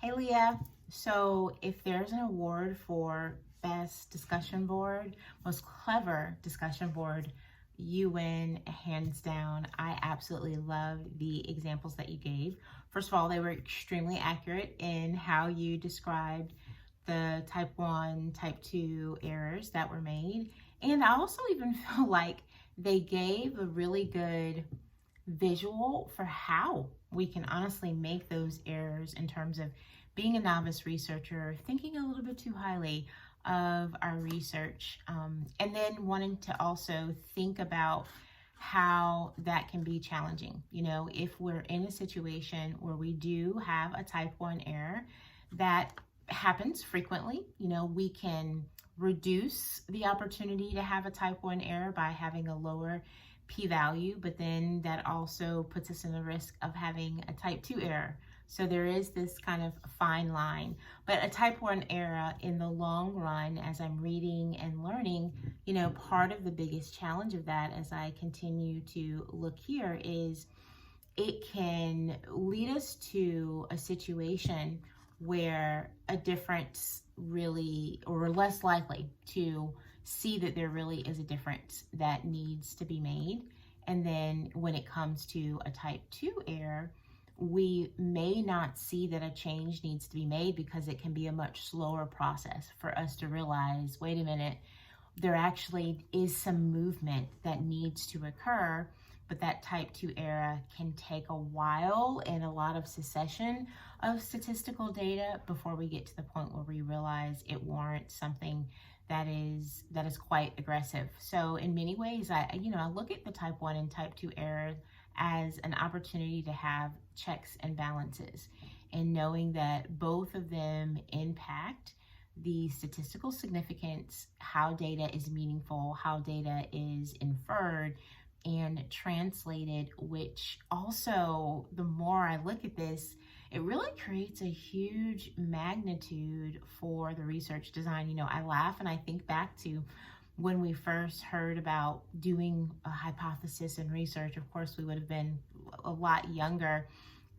Hey Leah, so if there's an award for best discussion board, most clever discussion board, you win hands down. I absolutely loved the examples that you gave. First of all, they were extremely accurate in how you described the type 1, type 2 errors that were made. And I also even feel like they gave a really good visual for how we can honestly make those errors in terms of being a novice researcher, thinking a little bit too highly of our research, and then wanting to also think about how that can be challenging. You know, if we're in a situation where we do have a type 1 error that happens frequently, you know, we can reduce the opportunity to have a type 1 error by having a lower p-value, but then that also puts us in the risk of having a type 2 error. So there is this kind of fine line. But a type 1 error in the long run, as I'm reading and learning, you know, part of the biggest challenge of that as I continue to look here is it can lead us to a situation where a difference really, or we're less likely to see that there really is a difference that needs to be made. And then when it comes to a type 2 error, we may not see that a change needs to be made because it can be a much slower process for us to realize, wait a minute, there actually is some movement that needs to occur, but that type 2 error can take a while and a lot of succession of statistical data before we get to the point where we realize it warrants something that is quite aggressive. So in many ways, I look at the type 1 and type 2 errors as an opportunity to have checks and balances, and knowing that both of them impact the statistical significance, how data is meaningful, how data is inferred and translated, which also, the more I look at this, it really creates a huge magnitude for the research design. You know, I laugh and I think back to when we first heard about doing a hypothesis in research. Of course, we would have been a lot younger,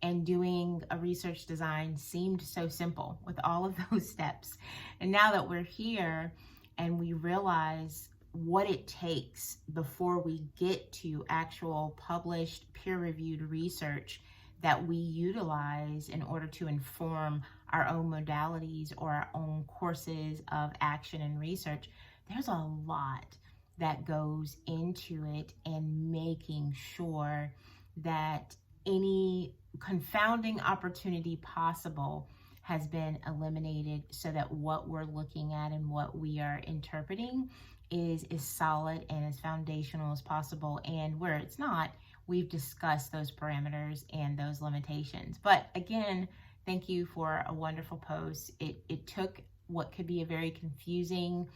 and doing a research design seemed so simple with all of those steps. And now that we're here and we realize what it takes before we get to actual published peer-reviewed research that we utilize in order to inform our own modalities or our own courses of action and research, there's a lot that goes into it, and making sure that any confounding opportunity possible has been eliminated so that what we're looking at and what we are interpreting is as solid and as foundational as possible. And where it's not, we've discussed those parameters and those limitations. But again, thank you for a wonderful post. It took what could be a very confusing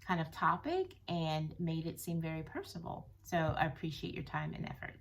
kind of topic and made it seem very personable. So I appreciate your time and effort.